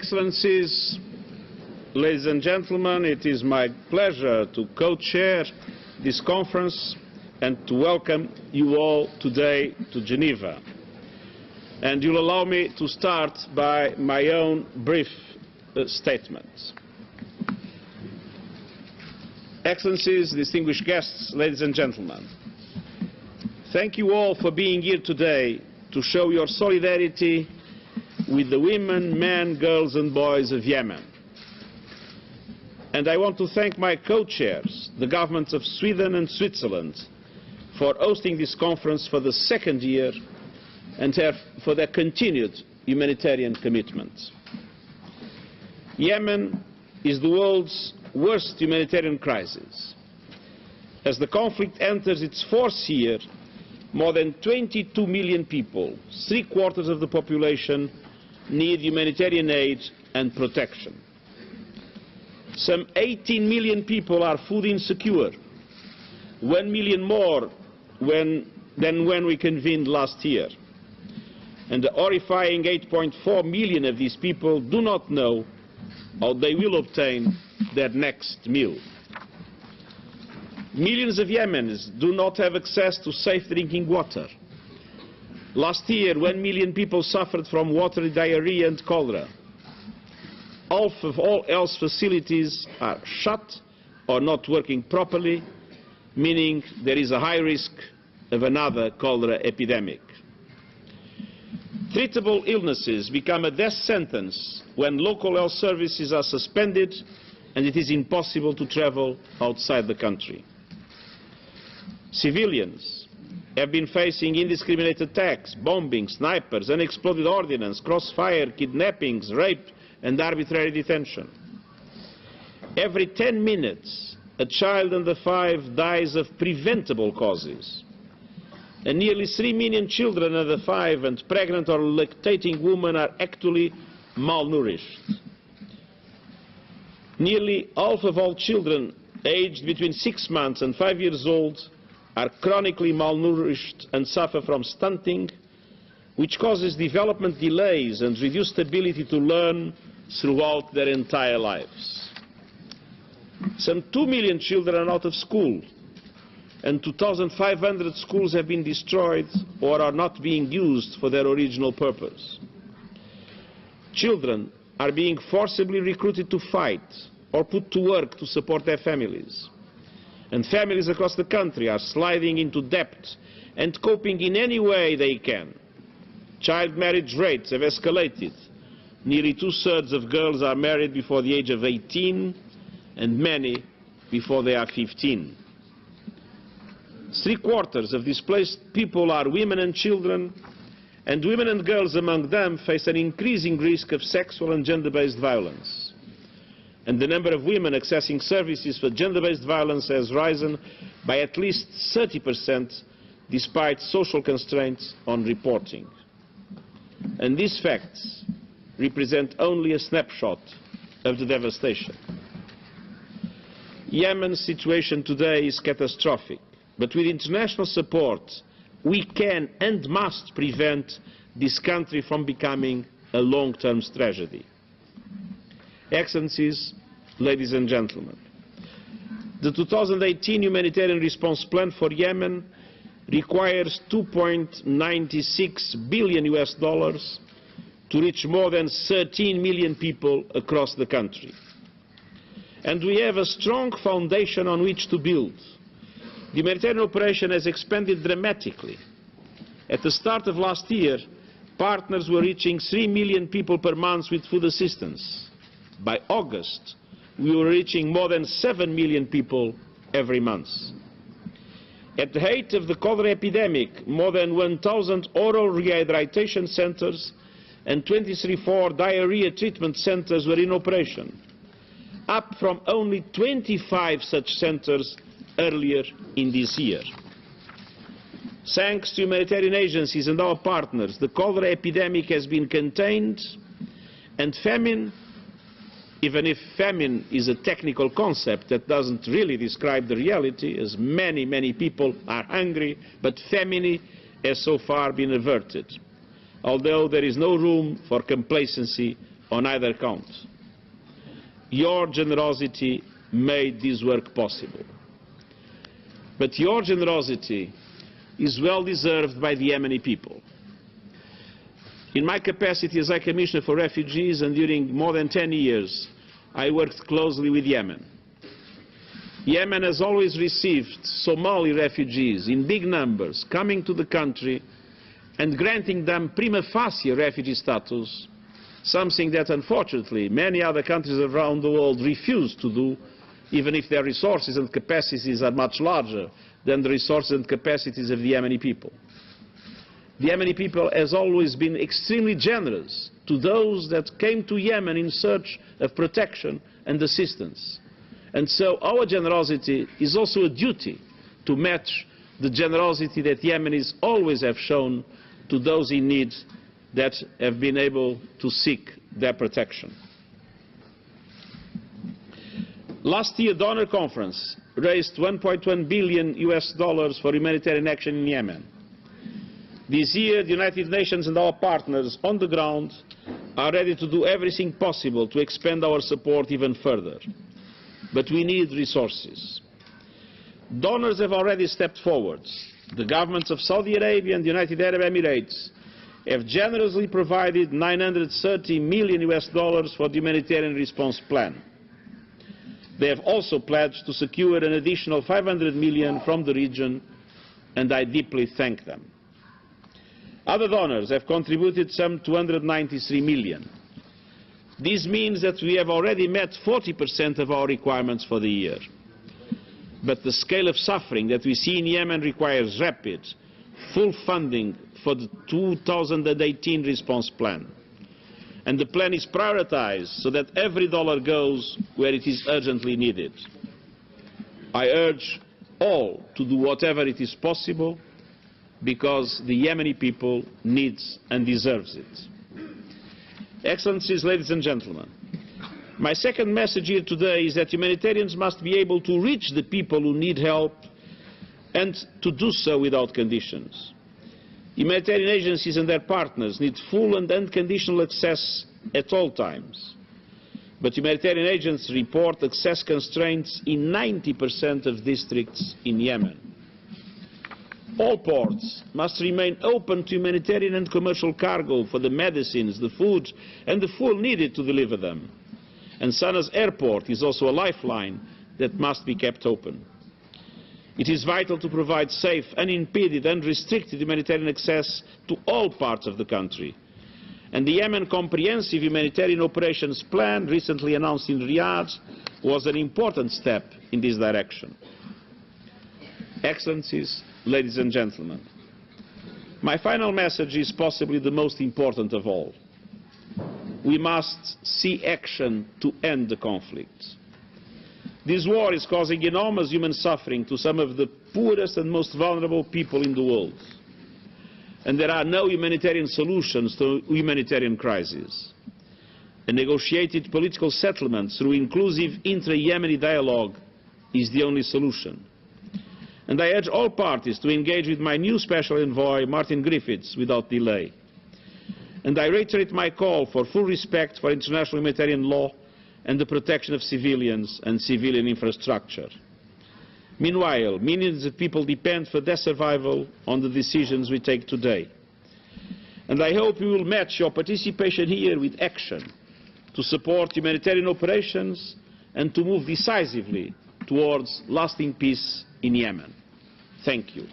Excellencies, ladies and gentlemen, it is my pleasure to co-chair this conference and to welcome you all today to Geneva. And you'll allow me to start by my own brief statement. Excellencies, distinguished guests, ladies and gentlemen, thank you all for being here today to show your solidarity with the women, men, girls and boys of Yemen. And I want to thank my co-chairs, the governments of Sweden and Switzerland, for hosting this conference for the second year and for their continued humanitarian commitment. Yemen is the world's worst humanitarian crisis. As the conflict enters its fourth year, more than 22 million people, 3/4 of the population, need humanitarian aid and protection. Some 18 million people are food insecure, 1 million more than when we convened last year. And the horrifying 8.4 million of these people do not know how they will obtain their next meal. Millions of Yemenis do not have access to safe drinking water. Last year, 1 million people suffered from watery diarrhea and cholera. Half of all health facilities are shut or not working properly, meaning there is a high risk of another cholera epidemic. Treatable illnesses become a death sentence when local health services are suspended and it is impossible to travel outside the country. Civilians have been facing indiscriminate attacks, bombing, snipers, unexploded ordnance, crossfire, kidnappings, rape and arbitrary detention. Every 10 minutes, a child under 5 dies of preventable causes. And nearly 3 million children under 5 and pregnant or lactating women are actually malnourished. Nearly half of all children aged between 6 months and 5 years old are chronically malnourished and suffer from stunting, which causes development delays and reduced ability to learn throughout their entire lives. Some 2 million children are out of school, and 2,500 schools have been destroyed or are not being used for their original purpose. Children are being forcibly recruited to fight or put to work to support their families. And families across the country are sliding into debt and coping in any way they can. Child marriage rates have escalated. Nearly 2/3 of girls are married before the age of 18 and many before they are 15. 3/4 of displaced people are women and children, and women and girls among them face an increasing risk of sexual and gender-based violence. And the number of women accessing services for gender-based violence has risen by at least 30% despite social constraints on reporting. And these facts represent only a snapshot of the devastation. Yemen's situation today is catastrophic, but with international support we can and must prevent this country from becoming a long-term tragedy. Excellencies, ladies and gentlemen, the 2018 humanitarian response plan for Yemen requires $2.96 billion to reach more than 13 million people across the country. And we have a strong foundation on which to build. The humanitarian operation has expanded dramatically. At the start of last year, partners were reaching 3 million people per month with food assistance. By August, we were reaching more than 7 million people every month. At the height of the cholera epidemic, more than 1,000 oral rehydration centers and 23 diarrhea treatment centers were in operation, up from only 25 such centers earlier in this year. Thanks to humanitarian agencies and our partners, the cholera epidemic has been contained, and famine, even if famine is a technical concept that doesn't really describe the reality, as many, many people are hungry, but famine has so far been averted, although there is no room for complacency on either count. Your generosity made this work possible. But your generosity is well deserved by the Yemeni people. In my capacity as High Commissioner for Refugees, and during more than 10 years, I worked closely with Yemen. Yemen has always received Somali refugees in big numbers coming to the country and granting them prima facie refugee status, something that unfortunately many other countries around the world refuse to do, even if their resources and capacities are much larger than the resources and capacities of the Yemeni people. The Yemeni people has always been extremely generous to those that came to Yemen in search of protection and assistance. And so our generosity is also a duty to match the generosity that Yemenis always have shown to those in need that have been able to seek their protection. Last year, donor conference raised $1.1 billion for humanitarian action in Yemen. This year, the United Nations and our partners on the ground are ready to do everything possible to expand our support even further. But we need resources. Donors have already stepped forward. The governments of Saudi Arabia and the United Arab Emirates have generously provided $930 million for the humanitarian response plan. They have also pledged to secure an additional $500 million from the region, and I deeply thank them. Other donors have contributed some $293 million. This means that we have already met 40% of our requirements for the year. But the scale of suffering that we see in Yemen requires rapid, full funding for the 2018 response plan. And the plan is prioritized so that every dollar goes where it is urgently needed. I urge all to do whatever it is possible, because the Yemeni people needs and deserves it. Excellencies, ladies and gentlemen, my second message here today is that humanitarians must be able to reach the people who need help, and to do so without conditions. Humanitarian agencies and their partners need full and unconditional access at all times. But humanitarian agents report access constraints in 90% of districts in Yemen. All ports must remain open to humanitarian and commercial cargo for the medicines, the food and the fuel needed to deliver them. And Sana's airport is also a lifeline that must be kept open. It is vital to provide safe, unimpeded, unrestricted humanitarian access to all parts of the country. And the Yemen Comprehensive Humanitarian Operations Plan, recently announced in Riyadh, was an important step in this direction. Excellencies, ladies and gentlemen, my final message is possibly the most important of all. We must see action to end the conflict. This war is causing enormous human suffering to some of the poorest and most vulnerable people in the world. And there are no humanitarian solutions to humanitarian crisis. A negotiated political settlement through inclusive intra-Yemeni dialogue is the only solution. And I urge all parties to engage with my new Special Envoy, Martin Griffiths, without delay. And I reiterate my call for full respect for international humanitarian law and the protection of civilians and civilian infrastructure. Meanwhile, millions of people depend for their survival on the decisions we take today. And I hope you will match your participation here with action to support humanitarian operations and to move decisively towards lasting peace in Yemen. Thank you.